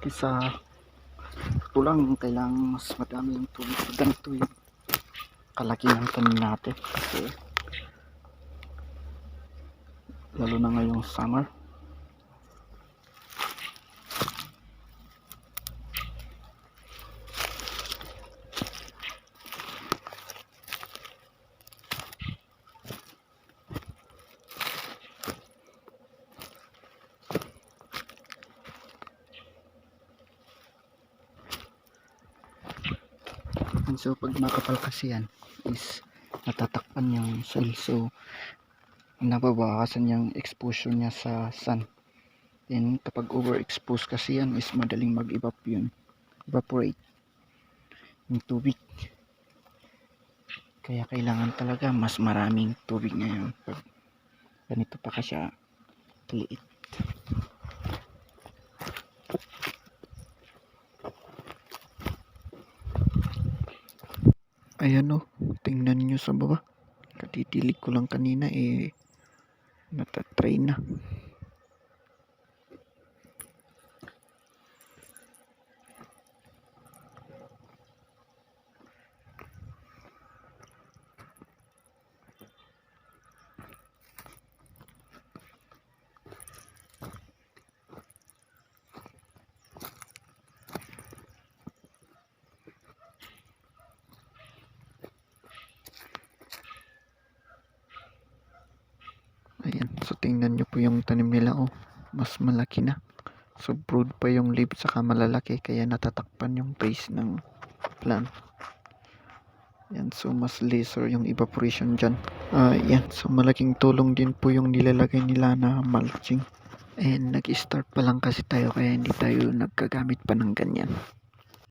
Kisa tulang kailangan mas madami yung tubig sa ganito yung kalaki ng tanim natin kasi lalo na ngayong summer. And so pag makapal kasi yan is natatakpan yung soil, so nababawasan yung exposure niya sa sun. Then kapag overexposed kasi yan is madaling evaporate yung tubig, kaya kailangan talaga mas maraming tubig ngayon pag ganito pa kasi liit. Ayan o, tingnan nyo sa baba. Katitilig ko lang kanina natatry na. Ayan, so tingnan nyo po yung tanim nila, oh, mas malaki na. So broad pa yung leaves, saka malalaki, kaya natatakpan yung base ng plant. Yan, so mas lesser yung evaporation dyan. Yan, so malaking tulong din po yung nilalagay nila na mulching. And nag-start pa lang kasi tayo, kaya hindi tayo nagkagamit pa ng ganyan.